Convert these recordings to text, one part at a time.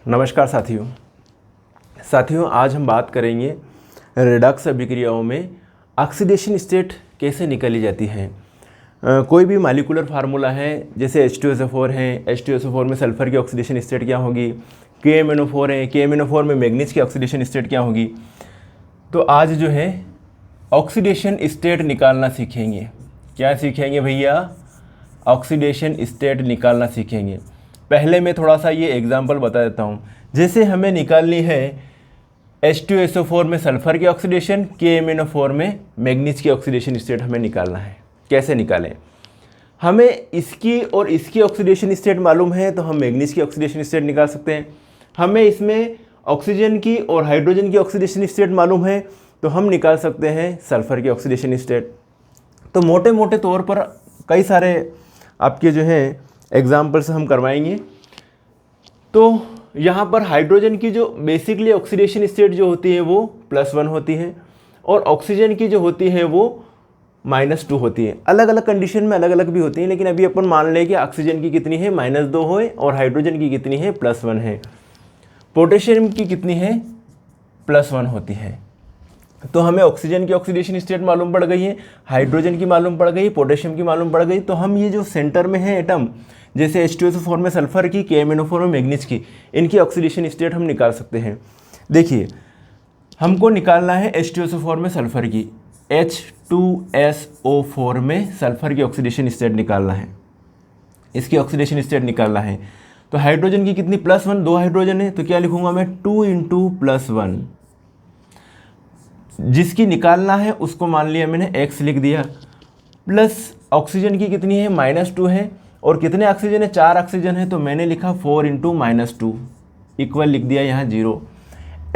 नमस्कार साथियों, आज हम बात करेंगे रेडॉक्स अभिक्रियाओं में ऑक्सीडेशन स्टेट कैसे निकाली जाती है। कोई भी मॉलिक्यूलर फार्मूला है, जैसे H2SO4 है, H2SO4 में सल्फर की ऑक्सीडेशन स्टेट क्या होगी, KMnO4 है, KMnO4 में मैग्नीज की ऑक्सीडेशन स्टेट क्या होगी। तो आज जो है ऑक्सीडेशन स्टेट निकालना सीखेंगे। क्या सीखेंगे भैया? ऑक्सीडेशन स्टेट निकालना सीखेंगे। पहले मैं थोड़ा सा ये एग्जांपल बता देता हूँ। जैसे हमें निकालनी है H2SO4 में सल्फर की ऑक्सीडेशन, KMnO4 में मैग्नीज की ऑक्सीडेशन स्टेट हमें निकालना है। कैसे निकालें? हमें इसकी और इसकी ऑक्सीडेशन स्टेट मालूम है तो हम मैग्नीज की ऑक्सीडेशन स्टेट निकाल सकते हैं। हमें इसमें ऑक्सीजन की और हाइड्रोजन की ऑक्सीडेशन स्टेट मालूम है तो हम निकाल सकते हैं सल्फर की ऑक्सीडेशन स्टेट। तो मोटे मोटे तौर पर कई सारे आपके जो है एग्जाम्पल्स हम करवाएंगे। तो यहाँ पर हाइड्रोजन की जो बेसिकली ऑक्सीडेशन स्टेट जो होती है वो +1 होती है और ऑक्सीजन की जो होती है वो -2 होती है। अलग अलग कंडीशन में अलग अलग भी होती हैं, लेकिन अभी अपन मान लें कि ऑक्सीजन की कितनी है -2 है और हाइड्रोजन की कितनी है +1 है। पोटेशियम की कितनी है +1 होती है। तो हमें ऑक्सीजन की ऑक्सीडेशन स्टेट मालूम पड़ गई है, हाइड्रोजन की मालूम पड़ गई, पोटेशियम की मालूम पड़ गई। तो हम ये जो सेंटर में है एटम, जैसे H2SO4 में सल्फर की, KMnO4 में मैग्नीज की, इनकी ऑक्सीडेशन स्टेट हम निकाल सकते हैं। देखिए, हमको निकालना है H2SO4 में सल्फर की, H2SO4 में सल्फर की ऑक्सीडेशन स्टेट निकालना है, इसकी ऑक्सीडेशन स्टेट निकालना है। तो हाइड्रोजन की कितनी +1, 2 हाइड्रोजन है, तो क्या लिखूंगा मैं 2 × +1। जिसकी निकालना है उसको मान लिया मैंने x लिख दिया, प्लस ऑक्सीजन की कितनी है -2 है और कितने ऑक्सीजन है 4 ऑक्सीजन है, तो मैंने लिखा 4 × -2 इक्वल लिख दिया यहाँ 0।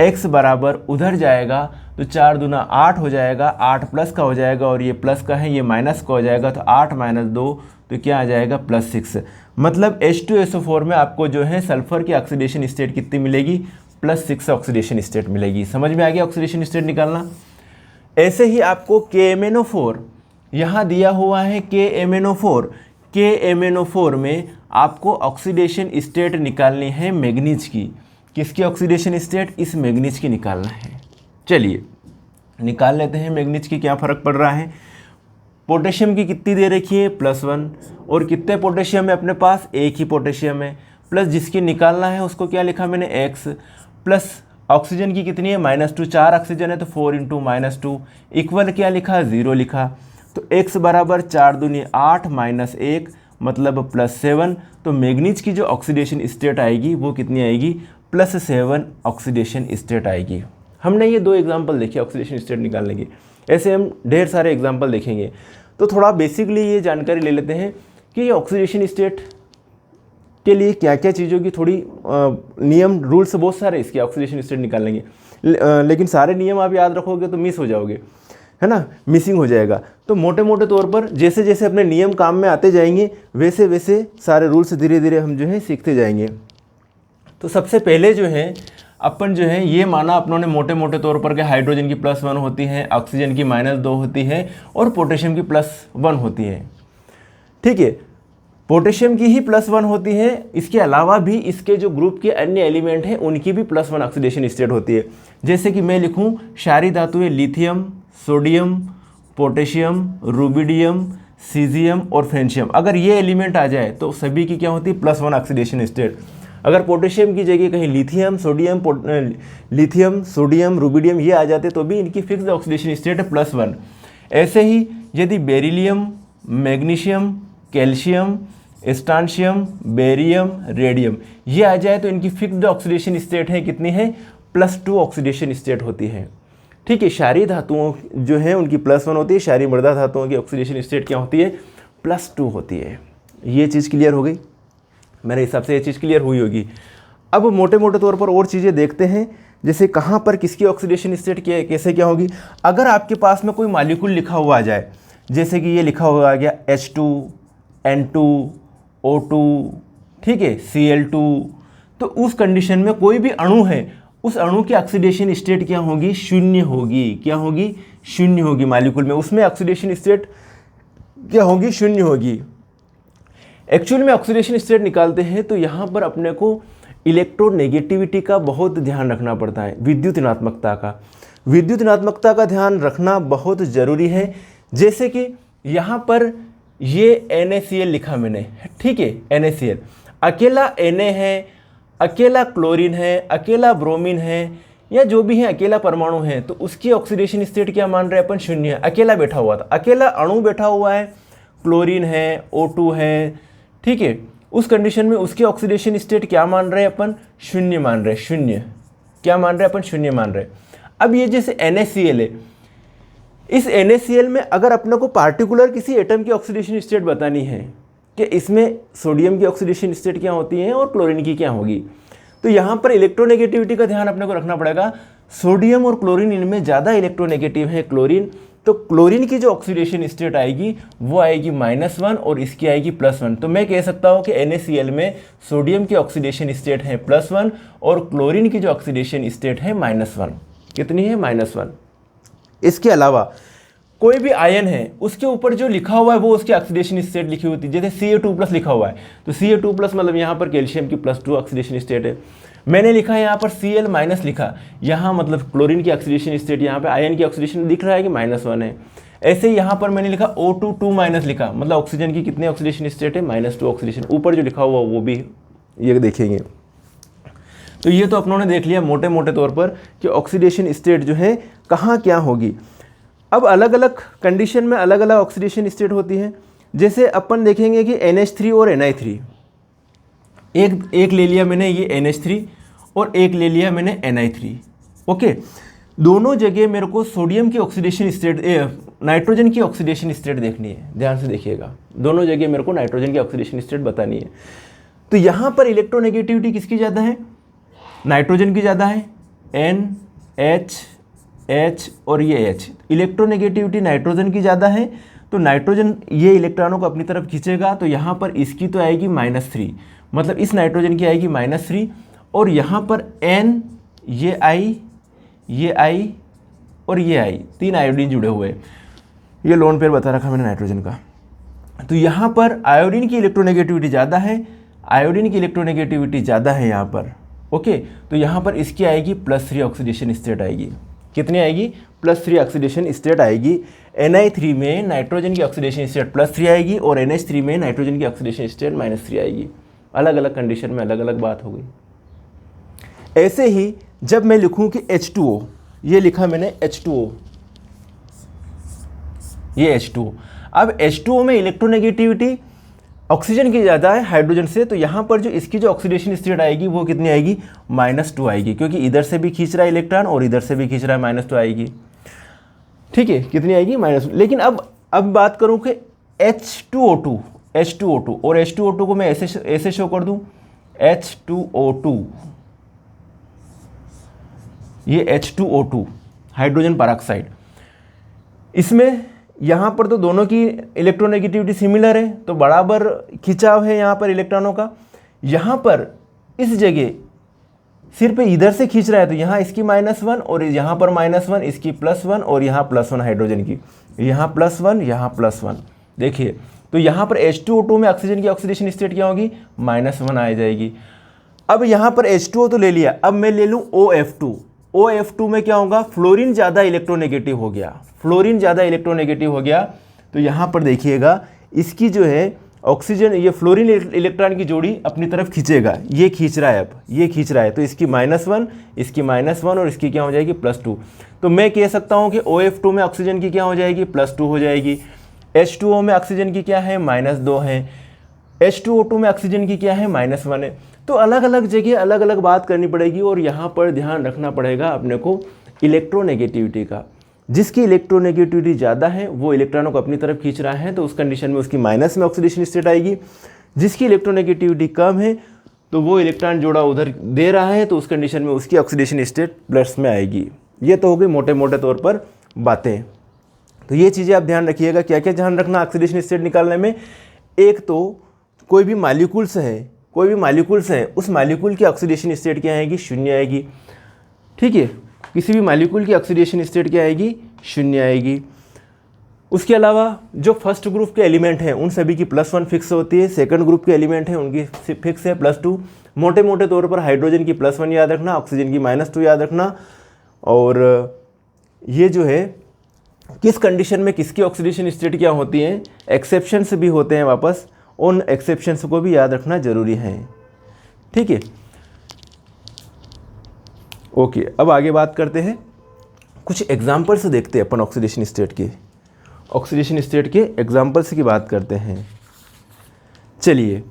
x बराबर उधर जाएगा तो 4 दूना 8 हो जाएगा, 8 प्लस का हो जाएगा और ये प्लस का है, ये माइनस का हो जाएगा, तो 8 - 2 तो क्या आ जाएगा +6। मतलब H2SO4 में आपको जो है सल्फर की ऑक्सीडेशन स्टेट कितनी मिलेगी, +6 ऑक्सीडेशन स्टेट मिलेगी। समझ में आ गया ऑक्सीडेशन स्टेट निकालना। ऐसे ही आपको KMnO4 यहाँ दिया हुआ है, KMnO4 में आपको ऑक्सीडेशन स्टेट निकालनी है मैग्नीज की। किसकी ऑक्सीडेशन स्टेट? इस मैग्नीज की निकालना है। चलिए निकाल लेते हैं मैग्नीज की। क्या फ़र्क पड़ रहा है? पोटेशियम की कितनी दे रखी है +1 और कितने पोटेशियम है अपने पास? एक ही पोटेशियम है, प्लस जिसकी निकालना है उसको क्या लिखा मैंने x, प्लस ऑक्सीजन की कितनी है -2, 4 ऑक्सीजन है तो 4 × -2 इक्वल क्या लिखा 0 लिखा। तो x बराबर 4 दूनी 8 -1 मतलब +7। तो मैग्नीज की जो ऑक्सीडेशन स्टेट आएगी वो कितनी आएगी? +7 ऑक्सीडेशन स्टेट आएगी। हमने ये 2 एग्जाम्पल देखे ऑक्सीडेशन स्टेट निकालने की, ऐसे हम ढेर सारे एग्जाम्पल देखेंगे। तो थोड़ा बेसिकली ये जानकारी ले लेते हैं कि ये ऑक्सीडेशन स्टेट के लिए क्या क्या चीज़ों की थोड़ी नियम रूल्स बहुत सारे इसके ऑक्सीडेशन स्टेट निकालने के, लेकिन सारे नियम आप याद रखोगे तो मिस हो जाओगे, है ना, मिसिंग हो जाएगा। तो मोटे मोटे तौर पर जैसे जैसे अपने नियम काम में आते जाएंगे वैसे वैसे सारे रूल्स धीरे धीरे हम जो है सीखते जाएंगे। तो सबसे पहले जो है अपन जो है ये माना अपनों ने मोटे मोटे तौर पर कि हाइड्रोजन की +1 होती है, ऑक्सीजन की -2 होती है और पोटेशियम की +1 होती है। ठीक है, पोटेशियम की ही +1 होती है, इसके अलावा भी इसके जो ग्रुप के अन्य एलिमेंट हैं उनकी भी +1 ऑक्सीडेशन स्टेट होती है। जैसे कि मैं लिखूं क्षारीय धातुएं lithium, sodium, potassium, rubidium, caesium और फ्रेंशियम, अगर ये एलिमेंट आ जाए तो सभी की क्या होती है +1 ऑक्सीडेशन स्टेट। अगर पोटेशियम की जगह कहीं लिथियम, सोडियम, रुबिडियम ये आ जाते तो भी इनकी फिक्स ऑक्सीडेशन स्टेट है +1। ऐसे ही यदि beryllium, magnesium, calcium, स्ट्रांशियम, barium, radium ये आ जाए तो इनकी फिक्स्ड ऑक्सीडेशन स्टेट है कितनी है? +2 ऑक्सीडेशन स्टेट होती है। ठीक है, क्षारीय धातुओं जो है उनकी +1 होती है, क्षारीय मृदा धातुओं की ऑक्सीडेशन स्टेट क्या होती है? +2 होती है। ये चीज़ क्लियर हो गई? मेरे हिसाब से ये चीज़ क्लियर हुई होगी। अब मोटे मोटे तौर पर और चीज़ें देखते हैं, जैसे कहाँ पर किसकी ऑक्सीडेशन स्टेट कैसे क्या होगी। अगर आपके पास में कोई मॉलिक्यूल लिखा हुआ आ जाए, जैसे कि ये लिखा हुआ आ गया H2N2O2, ठीक है, Cl2, तो उस कंडीशन में कोई भी अणु है उस अणु की ऑक्सीडेशन स्टेट क्या होगी? 0 होगी। क्या होगी? 0 होगी। मॉलिक्यूल में उसमें ऑक्सीडेशन स्टेट क्या होगी? 0 होगी। एक्चुअल में ऑक्सीडेशन स्टेट निकालते हैं तो यहाँ पर अपने को इलेक्ट्रोनेगेटिविटी का बहुत ध्यान रखना पड़ता है, विद्युत ऋणात्मकता का। विद्युत ऋणात्मकता का ध्यान रखना बहुत ज़रूरी है। जैसे कि यहाँ पर ये NaCl लिखा मैंने, ठीक है, NaCl, अकेला Na है, अकेला क्लोरीन है, अकेला ब्रोमीन है, या जो भी है अकेला परमाणु है, तो उसकी ऑक्सीडेशन स्टेट क्या मान रहे हैं अपन? शून्य है। अकेला बैठा हुआ था, अकेला अणु बैठा हुआ है, क्लोरीन है, O2 है, ठीक है, उस कंडीशन में उसकी ऑक्सीडेशन स्टेट क्या मान रहे हैं अपन? शून्य मान रहे हैं। शून्य क्या मान रहे हैं अपन? शून्य मान रहे हैं। अब ये जैसे NaCl है, इस NaCl में अगर अपने को पार्टिकुलर किसी एटम की ऑक्सीडेशन स्टेट बतानी है कि इसमें सोडियम की ऑक्सीडेशन स्टेट क्या होती है और क्लोरीन की क्या होगी, तो यहाँ पर इलेक्ट्रोनेगेटिविटी का ध्यान अपने को रखना पड़ेगा। सोडियम और क्लोरीन, इनमें ज़्यादा इलेक्ट्रोनेगेटिव है क्लोरीन, तो क्लोरीन की जो ऑक्सीडेशन स्टेट आएगी वो आएगी -1 और इसकी आएगी +1। तो मैं कह सकता हूँ कि NaCl में सोडियम की ऑक्सीडेशन स्टेट है +1 और क्लोरीन की जो ऑक्सीडेशन स्टेट है -1। कितनी है? -1। इसके अलावा कोई भी आयन है उसके ऊपर जो लिखा हुआ है वो उसकी ऑक्सीडेशन स्टेट लिखी होती है। जैसे Ca2+ लिखा हुआ है, तो Ca2+ मतलब यहाँ पर कैल्शियम की +2 ऑक्सीडेशन स्टेट है। मैंने लिखा है यहाँ पर Cl- लिखा, यहाँ मतलब क्लोरीन की ऑक्सीडेशन स्टेट, यहाँ पे आयन की ऑक्सीडेशन दिख रहा है कि -1 है। ऐसे ही यहाँ पर मैंने लिखा O2 लिखा, मतलब ऑक्सीजन की कितने ऑक्सीडेशन स्टेट है? -2 ऑक्सीडेशन। ऊपर जो लिखा हुआ वो भी ये देखेंगे। तो ये तो अपनों ने देख लिया मोटे मोटे तौर पर कि ऑक्सीडेशन स्टेट जो है कहाँ क्या होगी। अब अलग अलग कंडीशन में अलग अलग ऑक्सीडेशन स्टेट होती है। जैसे अपन देखेंगे कि NH3 और Ni3, एक ले लिया मैंने ये NH3 और एक ले लिया मैंने Ni3, ओके। दोनों जगह मेरे को सोडियम की ऑक्सीडेशन स्टेट, नाइट्रोजन की ऑक्सीडेशन स्टेट देखनी है। ध्यान से देखिएगा, दोनों जगह मेरे को नाइट्रोजन की ऑक्सीडेशन स्टेट बतानी है। तो यहाँ पर इलेक्ट्रोनेगेटिविटी किसकी ज़्यादा है? नाइट्रोजन की ज़्यादा है, N, H और ये H। इलेक्ट्रोनेगेटिविटी नाइट्रोजन की ज़्यादा है, तो नाइट्रोजन ये इलेक्ट्रॉनों को अपनी तरफ खींचेगा, तो यहाँ पर इसकी तो आएगी -3, मतलब इस नाइट्रोजन की आएगी -3, और यहाँ पर N, ये I और ये I, 3 आयोडीन जुड़े हुए हैं। ये लोन पेयर बता रखा मैंने नाइट्रोजन का। तो यहाँ पर आयोडीन की इलेक्ट्रोनेगेटिविटी ज़्यादा है, आयोडीन की इलेक्ट्रोनेगेटिविटी ज़्यादा है यहाँ पर, ओके। तो यहाँ पर इसकी आएगी +3 ऑक्सीडेशन स्टेट आएगी। कितनी आएगी? +3 ऑक्सीडेशन स्टेट आएगी। Ni3 में नाइट्रोजन की ऑक्सीडेशन स्टेट +3 आएगी और NH3 में नाइट्रोजन की ऑक्सीडेशन स्टेट -3 आएगी। अलग अलग कंडीशन में अलग अलग बात हो गई। ऐसे ही जब मैं लिखूं कि H2O, ये लिखा मैंने H2O, ये H2O। अब H2O में इलेक्ट्रोनेगेटिविटी ऑक्सीजन की ज़्यादा है हाइड्रोजन से, तो यहाँ पर जो इसकी जो ऑक्सीडेशन स्टेट आएगी वो कितनी आएगी? -2 आएगी, क्योंकि इधर से भी खींच रहा है इलेक्ट्रॉन और इधर से भी खींच रहा है, -2 आएगी। ठीक है, कितनी आएगी? -2। लेकिन अब बात करूँ कि H2O2 और H2O2 को मैं ऐसे शो कर दूँ, H2O2, ये H2O2 हाइड्रोजन परऑक्साइड। इसमें यहाँ पर तो दोनों की इलेक्ट्रोनेगेटिविटी सिमिलर है, तो बराबर खिंचाव है यहाँ पर इलेक्ट्रॉनों का। यहाँ पर इस जगह सिर्फ इधर से खींच रहा है, तो यहाँ इसकी -1 और यहाँ पर -1, इसकी +1 और यहाँ +1 हाइड्रोजन की, यहाँ +1, यहाँ +1। देखिए, तो यहाँ पर H2O2 में ऑक्सीजन की ऑक्सीडेशन स्टेट क्या होगी? -1 आ जाएगी। अब यहाँ पर H2O तो ले लिया, अब मैं ले लूँ OF2। OF2 में क्या होगा? फ्लोरीन ज़्यादा इलेक्ट्रोनेगेटिव हो गया, फ्लोरीन ज़्यादा इलेक्ट्रोनेगेटिव हो गया। तो यहाँ पर देखिएगा, इसकी जो है ऑक्सीजन, ये फ्लोरीन इलेक्ट्रॉन की जोड़ी अपनी तरफ खींचेगा, ये खींच रहा है, अब ये खींच रहा है, तो इसकी -1, इसकी -1 और इसकी क्या हो जाएगी? +2। तो मैं कह सकता हूँ कि OF2 में ऑक्सीजन की क्या हो जाएगी? +2 हो जाएगी। H2O में ऑक्सीजन की क्या है? -2 है। H2O2 में ऑक्सीजन की क्या है? -1 है। तो अलग अलग जगह अलग अलग बात करनी पड़ेगी, और यहाँ पर ध्यान रखना पड़ेगा अपने को इलेक्ट्रोनेगेटिविटी का। जिसकी इलेक्ट्रोनेगेटिविटी ज़्यादा है वो इलेक्ट्रॉनों को अपनी तरफ खींच रहा है, तो उस कंडीशन में उसकी माइनस में ऑक्सीडेशन स्टेट आएगी। जिसकी इलेक्ट्रोनेगेटिविटी कम है तो वो इलेक्ट्रॉन जोड़ा उधर दे रहा है, तो उस कंडीशन में उसकी ऑक्सीडेशन स्टेट प्लस में आएगी। ये तो हो गई मोटे मोटे तौर पर बातें। तो ये चीज़ें आप ध्यान रखिएगा, क्या क्या ध्यान रखना ऑक्सीडेशन स्टेट निकालने में। एक तो कोई भी मॉलिक्यूल्स है, उस मॉलिक्यूल की ऑक्सीडेशन स्टेट क्या आएगी? 0 आएगी। ठीक है, किसी भी मॉलिक्यूल की ऑक्सीडेशन स्टेट क्या आएगी? 0 आएगी। उसके अलावा जो फर्स्ट ग्रुप के एलिमेंट हैं उन सभी की +1 फिक्स होती है, सेकंड ग्रुप के एलिमेंट हैं उनकी फिक्स है +2। मोटे मोटे तौर पर हाइड्रोजन की +1 याद रखना, ऑक्सीजन की -2 याद रखना। और ये जो है किस कंडीशन में किसकी ऑक्सीडेशन स्टेट क्या होती हैं, एक्सेप्शंस भी होते हैं वापस, उन एक्सेप्शंस को भी याद रखना जरूरी है। ठीक है, ओके। अब आगे बात करते हैं, कुछ एग्जाम्पल्स देखते हैं अपन ऑक्सीडेशन स्टेट के, ऑक्सीडेशन स्टेट के एग्जाम्पल्स की बात करते हैं। चलिए,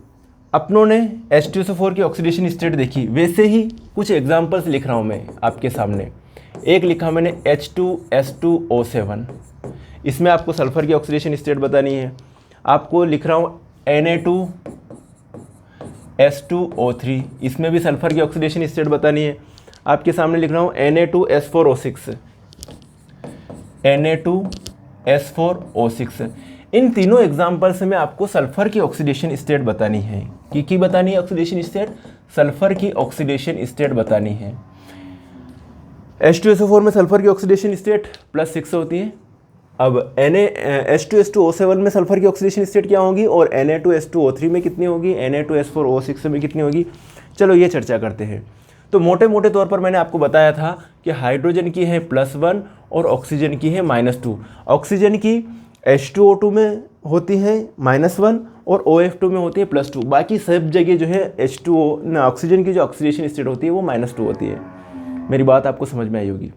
अपनों ने H2SO4 की ऑक्सीडेशन स्टेट देखी, वैसे ही कुछ एग्जाम्पल्स लिख रहा हूँ मैं आपके सामने। एक लिखा मैंने H2S2O7, इसमें आपको सल्फर की ऑक्सीडेशन स्टेट बतानी है। आपको लिख रहा हूँ Na2S2O3, इसमें भी सल्फर की ऑक्सीडेशन स्टेट बतानी है। आपके सामने लिख रहा हूँ Na2S4O6, Na2S4O6। इन तीनों एग्जाम्पल्स में आपको सल्फर की ऑक्सीडेशन स्टेट बतानी है। की बतानी है ऑक्सीडेशन स्टेट, सल्फर की ऑक्सीडेशन स्टेट बतानी है। H2SO4 में सल्फर की ऑक्सीडेशन स्टेट +6 होती है। अब H2S2O7 में सल्फर की ऑक्सीडेशन स्टेट क्या होगी और Na2S2O3 में कितनी होगी, Na2S4O6 में कितनी होगी, चलो ये चर्चा करते हैं। तो मोटे मोटे तौर पर मैंने आपको बताया था कि हाइड्रोजन की है +1 और ऑक्सीजन की है -2। ऑक्सीजन की H2O2 में होती है -1 और OF2 में होती है +2। बाकी सब जगह जो है ऑक्सीजन की जो ऑक्सीडेशन स्टेट होती है वो -2 होती है। मेरी बात आपको समझ में आई होगी।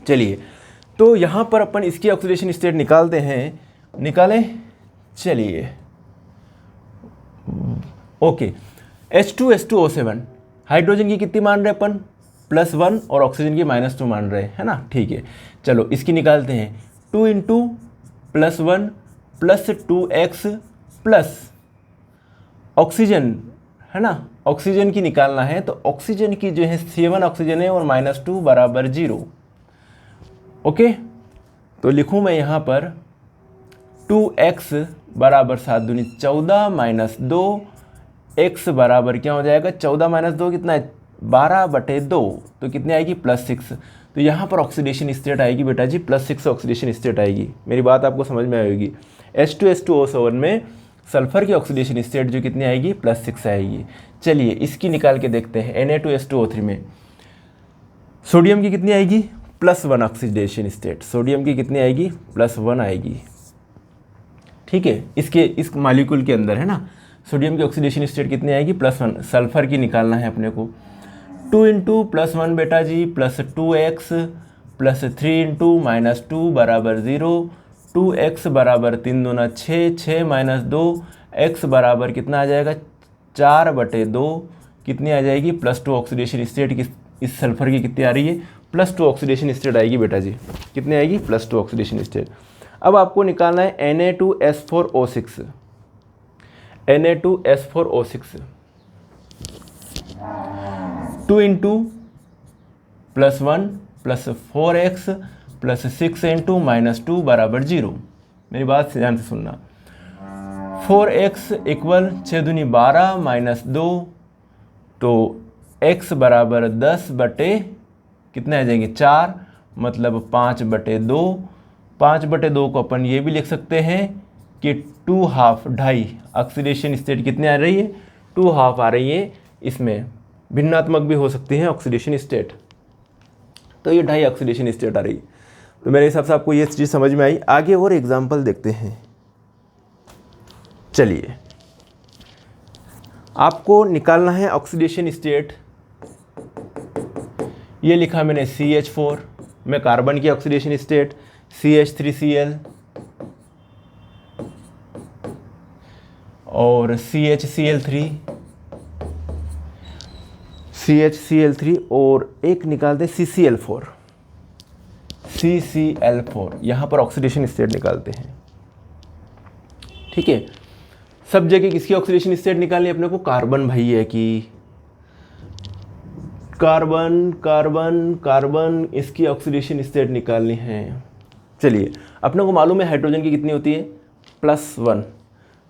चलिए, तो यहाँ पर अपन इसकी ऑक्सीडेशन स्टेट निकालते हैं, निकालें। चलिए, ओके। H2S2O7 हाइड्रोजन की कितनी मान रहे अपन, +1 और ऑक्सीजन की -2 मान रहे हैं, है ना। ठीक है, चलो इसकी निकालते हैं। 2 × +1 + 2x प्लस ऑक्सीजन, है ना, ऑक्सीजन की निकालना है। तो ऑक्सीजन की जो है C1 ऑक्सीजन है और -2 = 0। ओके, तो लिखूँ मैं यहाँ पर 2x = 7 दूनी 14 - 2 x बराबर क्या हो जाएगा, 14 - 2 कितना है, 12/2, तो कितनी आएगी, +6। तो यहाँ पर ऑक्सीडेशन स्टेट आएगी बेटा जी +6 ऑक्सीडेशन स्टेट आएगी। मेरी बात आपको समझ में आएगी। H2S2O7 में सल्फर की ऑक्सीडेशन स्टेट जो कितनी आएगी, +6 आएगी। चलिए इसकी निकाल के देखते हैं। Na2S2O3 में सोडियम की कितनी आएगी, +1 ऑक्सीडेशन स्टेट, सोडियम की कितनी आएगी, +1 आएगी। ठीक है, इस मॉलिक्यूल के अंदर, है ना, सोडियम की ऑक्सीडेशन स्टेट कितनी आएगी, +1। सल्फर की निकालना है अपने को। 2 × +1 बेटा जी +2x + 3 × -2 = 0। 2x = 3 दूना 6, 6 - 2 x बराबर कितना आ जाएगा, 4/2, कितनी आ जाएगी, +2 ऑक्सीडेशन स्टेट। इस सल्फर की कितनी आ रही है, +2 ऑक्सीडेशन स्टेट आएगी बेटा जी, कितनी आएगी, +2 ऑक्सीडेशन स्टेट। अब आपको निकालना है Na2S4O6, Na2S4O6। 2 × +1 + 4x + 6 × -2 = 0। मेरी बात ध्यान से सुनना। 4x = 6 दूनी 12 - 2, तो x बराबर 10 कितने आ जाएंगे, 4, मतलब 5/2। 5/2 को अपन ये भी लिख सकते हैं कि 2/2, ढाई ऑक्सीडेशन स्टेट कितने आ रही है, 2/2 आ रही है। इसमें भिन्नात्मक भी हो सकती है ऑक्सीडेशन स्टेट, तो ये ढाई ऑक्सीडेशन स्टेट आ रही है। तो मेरे हिसाब से आपको ये चीज़ समझ में आई। आगे और एग्जाम्पल देखते हैं। चलिए, आपको निकालना है ऑक्सीडेशन स्टेट। ये लिखा मैंने CH4 में कार्बन की ऑक्सीडेशन स्टेट, CH3Cl और CHCl3 और एक निकालते CCl4, यहाँ पर ऑक्सीडेशन स्टेट निकालते हैं। ठीक है, सब जगह किसकी ऑक्सीडेशन स्टेट निकालनी है अपने को, कार्बन भाई है कि कार्बन कार्बन कार्बन, इसकी ऑक्सीडेशन स्टेट निकालनी है। चलिए, अपने को मालूम है हाइड्रोजन की कितनी होती है, +1।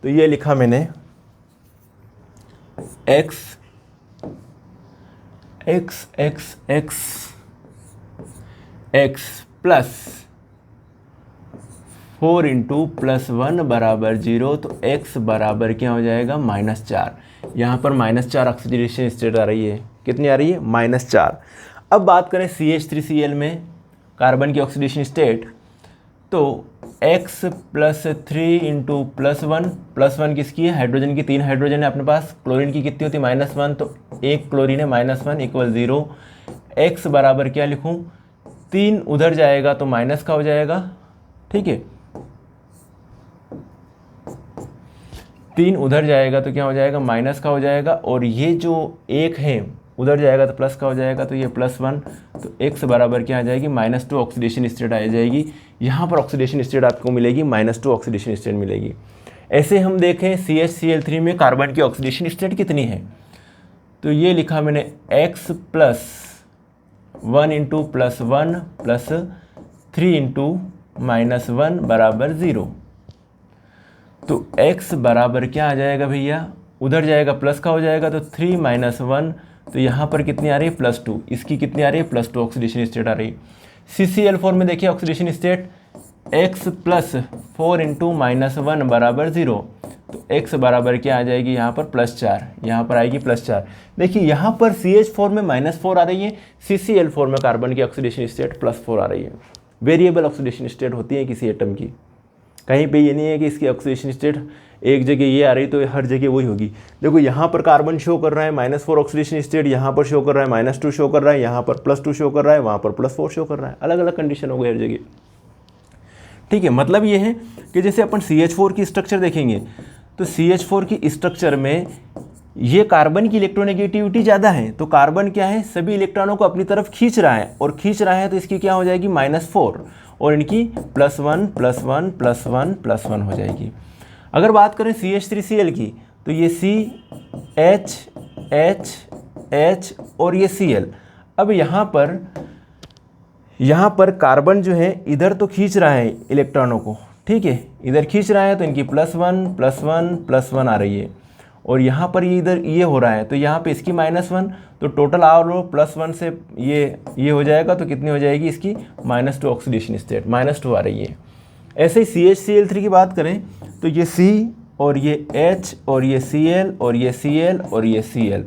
तो ये लिखा मैंने X X X X X + 4 into +1 बराबर 0, तो x बराबर क्या हो जाएगा -4। यहाँ पर -4 ऑक्सीडेशन स्टेट आ रही है। कितनी आ रही है? -4। अब बात करें CH3Cl में कार्बन की ऑक्सीडेशन स्टेट, तो x + 3 इंटू +1 किसकी है? हाइड्रोजन की। 3 हाइड्रोजन है अपने पास। क्लोरीन की कितनी होती है? -1, तो 1 क्लोरीन है, -1 = 0। x बराबर क्या लिखूँ? 3 उधर जाएगा तो माइनस का हो जाएगा, ठीक है। 3 उधर जाएगा तो क्या हो जाएगा? माइनस का हो जाएगा। और ये जो 1 है उधर जाएगा तो प्लस का हो जाएगा, तो ये +1, तो x बराबर क्या आ जाएगी? -2 ऑक्सीडेशन स्टेट आ जाएगी। यहाँ पर ऑक्सीडेशन स्टेट आपको मिलेगी -2 ऑक्सीडेशन स्टेट मिलेगी। ऐसे हम देखें CHCl3 में कार्बन की ऑक्सीडेशन स्टेट कितनी है, तो ये लिखा मैंने x + 1 इंटू +1 + 3 इंटू -1 बराबर 0। तो x बराबर क्या आ जाएगा भैया? उधर जाएगा प्लस का हो जाएगा, तो 3 - 1, तो यहाँ पर कितनी आ रही है? +2। इसकी कितनी आ रही है? +2 ऑक्सीडेशन स्टेट आ रही है। CCl4 में देखिए ऑक्सीडेशन स्टेट x + 4 इंटू -1 बराबर 0, तो x बराबर क्या आ जाएगी? यहाँ पर +4, यहाँ पर आएगी +4। देखिए यहाँ पर CH4 में -4 आ रही है, CCl4 में कार्बन की ऑक्सीडेशन स्टेट +4 आ रही है। वेरिएबल ऑक्सीडेशन स्टेट होती है किसी एटम की। कहीं पे ये नहीं है कि इसकी ऑक्सीडेशन स्टेट एक जगह ये आ रही तो हर जगह वही होगी। देखो यहाँ पर कार्बन शो कर रहा है -4 ऑक्सीडेशन स्टेट, यहाँ पर शो कर रहा है -2 शो कर रहा है, यहाँ पर +2 शो कर रहा है, वहाँ पर +4 शो कर रहा है। अलग अलग कंडीशन हो गई हर जगह, ठीक है। मतलब ये है कि जैसे अपन CH4 की स्ट्रक्चर देखेंगे, तो CH4 की स्ट्रक्चर में ये कार्बन की इलेक्ट्रोनेगेटिविटी ज़्यादा है, तो कार्बन क्या है? सभी इलेक्ट्रॉनों को अपनी तरफ खींच रहा है, और खींच रहा है तो इसकी क्या हो जाएगी? -4, और इनकी +1 +1 +1 +1 हो जाएगी। अगर बात करें CH3Cl की, तो ये C H H H और ये Cl। अब यहाँ पर कार्बन जो है इधर तो खींच रहा है इलेक्ट्रॉनों को, ठीक है, इधर खींच रहा है, तो इनकी +1 +1 +1 आ रही है। और यहाँ पर ये इधर ये हो रहा है, तो यहाँ पे इसकी -1, तो टोटल और +1 से ये हो जाएगा, तो कितनी हो जाएगी इसकी? -2 ऑक्सीडेशन स्टेट, -2 आ रही है। ऐसे ही CHCl3 की बात करें, तो ये C और ये H और ये Cl और ये Cl और ये Cl,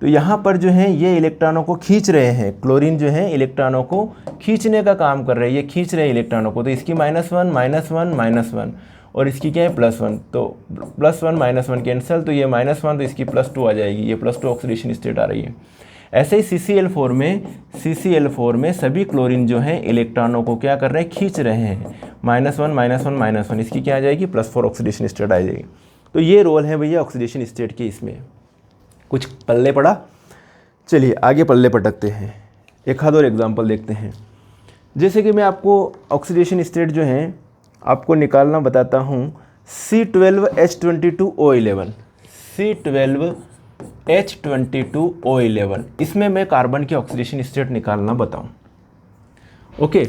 तो यहाँ पर जो है ये इलेक्ट्रॉनों को खींच रहे हैं। क्लोरीन जो है इलेक्ट्रॉनों को खींचने का काम कर रहे हैं, ये खींच रहे हैं इलेक्ट्रॉनों को, तो इसकी -1 -1 -1 और इसकी क्या है? +1, तो +1 -1 कैंसिल, तो ये -1, तो इसकी +2 आ जाएगी, ये +2 ऑक्सीडेशन स्टेट आ रही है। ऐसे ही CCl4 में सभी क्लोरीन जो हैं इलेक्ट्रॉनों को क्या कर रहे हैं? खींच रहे हैं। -1 -1 इसकी क्या आ जाएगी? +4 ऑक्सीडेशन स्टेट आ जाएगी। तो ये रोल है भैया ऑक्सीडेशन स्टेट के। इसमें कुछ पल्ले पड़ा। चलिए आगे पल्ले पटकते हैं, एक आध और एग्जाम्पल देखते हैं। जैसे कि मैं आपको ऑक्सीडेशन स्टेट जो है आपको निकालना बताता हूँ। C12H22O11, C12H22O11, इसमें मैं कार्बन की ऑक्सीडेशन स्टेट निकालना बताऊँ। ओके,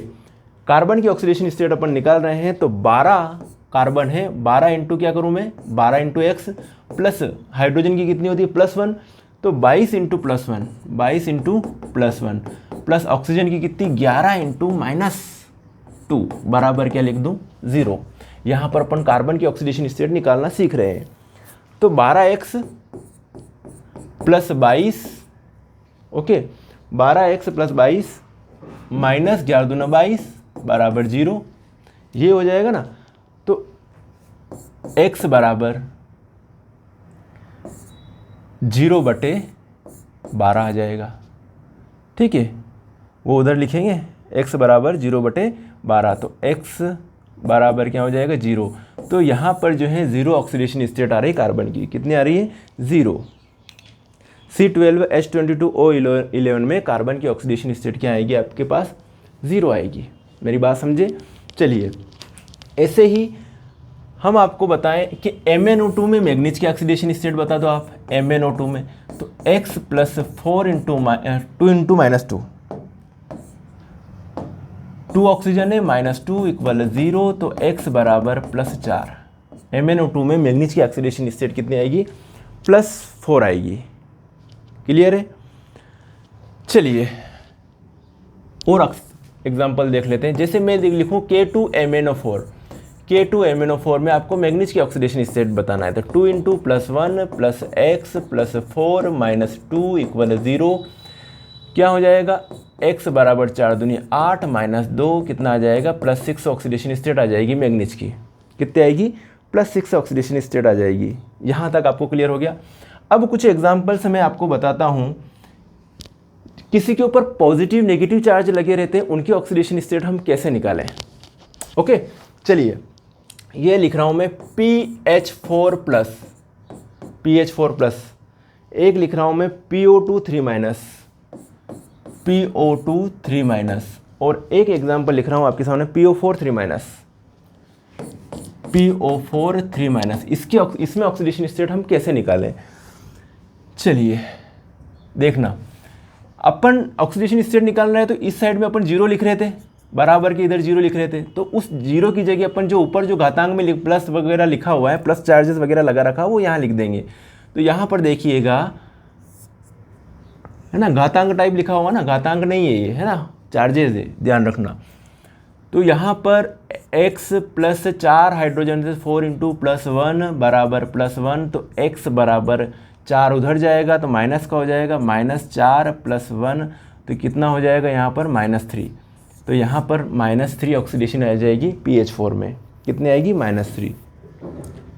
कार्बन की ऑक्सीडेशन स्टेट अपन निकाल रहे हैं, तो 12 कार्बन है, 12 इंटू क्या करूँ मैं? 12 इंटू x, प्लस हाइड्रोजन की कितनी होती है? +1, तो 22 इंटू +1, 22 इंटू +1, प्लस ऑक्सीजन की कितनी? 11 इंटू -2 बराबर क्या लिख दूँ? 0। यहाँ पर अपन कार्बन की ऑक्सीडेशन स्टेट निकालना सीख रहे हैं। तो 12x + 22, ओके, 12x + 22 माइनस 11 दूना 22 बराबर 0, ये हो जाएगा ना। तो x बराबर 0/12 आ जाएगा, ठीक है, वो उधर लिखेंगे x बराबर 0/12, तो x बराबर क्या हो जाएगा? 0। तो यहाँ पर जो है 0 ऑक्सीडेशन स्टेट आ रही है कार्बन की। कितनी आ रही है? 0। C12H22O11 में कार्बन की ऑक्सीडेशन स्टेट क्या आएगी आपके पास? 0 आएगी। मेरी बात समझे? चलिए, ऐसे ही हम आपको बताएं कि MnO2 में मैग्नीज की ऑक्सीडेशन स्टेट बता दो आप। MnO2 में तो x + 4 इंटू 2 इंटू -2, 2 ऑक्सीजन है, -2 = 0, तो x बराबर +4। MnO2 में मैग्नीज की ऑक्सीडेशन स्टेट कितनी आएगी? +4 आएगी। क्लियर है? चलिए और एग्जाम्पल देख लेते हैं। जैसे मैं लिखूँ K2MnO4, K2MnO4 में आपको मैंगनीज की ऑक्सीडेशन स्टेट बताना है। तो 2 इंटू +1 + x + 4 - 2 = 0। क्या हो जाएगा, x बराबर 4 दूनी 8 - 2 कितना आ जाएगा, +6 ऑक्सीडेशन स्टेट आ जाएगी मैंगनीज की। कितने आएगी, +6 ऑक्सीडेशन स्टेट आ जाएगी। यहाँ तक आपको क्लियर हो गया। अब कुछ एग्जाम्पल्स मैं आपको बताता हूँ। किसी के ऊपर पॉजिटिव नेगेटिव चार्ज लगे रहते हैं, उनकी ऑक्सीडेशन स्टेट हम कैसे निकालें। ओके, चलिए ये लिख रहा हूँ मैं PH4+, एक लिख रहा हूँ मैं PO2 3-, और एक एग्जाम्पल लिख रहा हूँ आपके सामने PO4 3-, इसमें ऑक्सीडेशन स्टेट हम कैसे निकालें। चलिए देखना, अपन ऑक्सीडेशन स्टेट निकाल रहे हैं तो इस साइड में अपन 0 लिख रहे थे, बराबर के इधर 0 लिख रहे थे। तो उस 0 की जगह अपन जो ऊपर जो घातांक में प्लस वगैरह लिखा हुआ है, प्लस चार्जेस वगैरह लगा रखा है, वो यहाँ लिख देंगे। तो यहाँ पर देखिएगा, है ना, घातांक टाइप लिखा हुआ ना, घातांक नहीं है ये, है ना, चार्जेस है, ध्यान रखना। तो यहाँ पर x + 4 हाइड्रोजन से 4 इंटू +1 बराबर +1, तो x बराबर 4 उधर जाएगा तो माइनस का हो जाएगा, -4 + 1 तो कितना हो जाएगा यहाँ पर -3। तो यहाँ पर -3 ऑक्सीडेशन आ जाएगी PH4 में। कितनी आएगी, -3।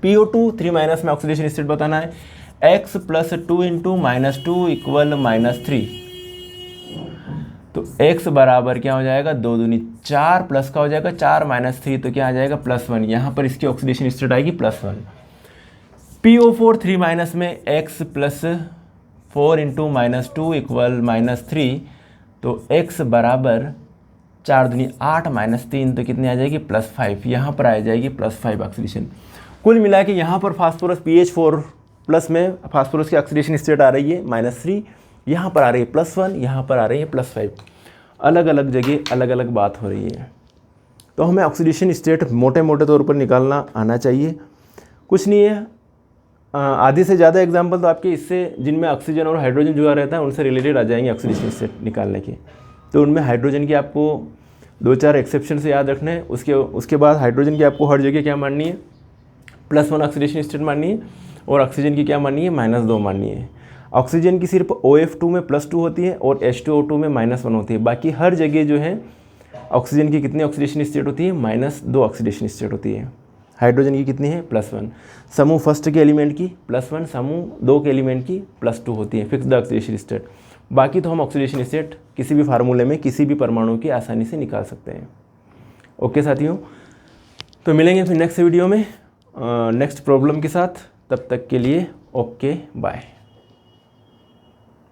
PO2 3- में ऑक्सीडेशन स्टेट बताना है। x + 2 into -2 = -3। तो x बराबर क्या हो जाएगा, 2 दूनी 4 प्लस का हो जाएगा 4 - 3 तो क्या आ जाएगा, +1। यहाँ पर इसकी ऑक्सीडेशन स्टेट आएगी +1। PO4 3- में x + 4 इंटू -2 = -3, तो x बराबर 4 दूनी 8 - 3 तो कितनी आ जाएगी, +5। यहाँ पर आ जाएगी +5 ऑक्सीडेशन। कुल मिला के यहाँ पर फास्फोरस PH4+ में फास्फोरस की ऑक्सीडेशन स्टेट आ रही है -3, यहाँ पर आ रही है +1, यहाँ पर आ रही है +5। अलग अलग जगह अलग अलग बात हो रही है। तो हमें ऑक्सीडेशन स्टेट मोटे मोटे तौर पर निकालना आना चाहिए, कुछ नहीं है। आधे से ज़्यादा एग्जाम्पल तो आपके इससे, जिनमें ऑक्सीजन और हाइड्रोजन जुड़ा रहता है, उनसे रिलेटेड आ जाएंगे ऑक्सीडेशन स्टेट निकालने के। तो उनमें हाइड्रोजन की आपको 2-4 एक्सेप्शन से याद रखना है। उसके बाद हाइड्रोजन की आपको हर जगह क्या माननी है, +1 ऑक्सीडेशन स्टेट माननी है, और ऑक्सीजन की क्या माननी है, -2 माननी है। ऑक्सीजन की सिर्फ OF2 में +2 होती है और H2O2 में -1 होती है। बाकी हर जगह जो है ऑक्सीजन की कितनी ऑक्सीडेशन स्टेट होती है, -2 ऑक्सीडेशन स्टेट होती है। हाइड्रोजन की कितनी है, +1। समूह फर्स्ट के एलिमेंट की +1, समूह 2 के एलिमेंट की +2 होती है, फिक्स्ड ऑक्सीडेशन स्टेट। बाकी तो हम ऑक्सीडेशन स्टेट किसी भी फार्मूले में किसी भी परमाणु की आसानी से निकाल सकते हैं। ओके साथियों, तो मिलेंगे फिर नेक्स्ट वीडियो में नेक्स्ट प्रॉब्लम के साथ। तब तक के लिए ओके, बाय।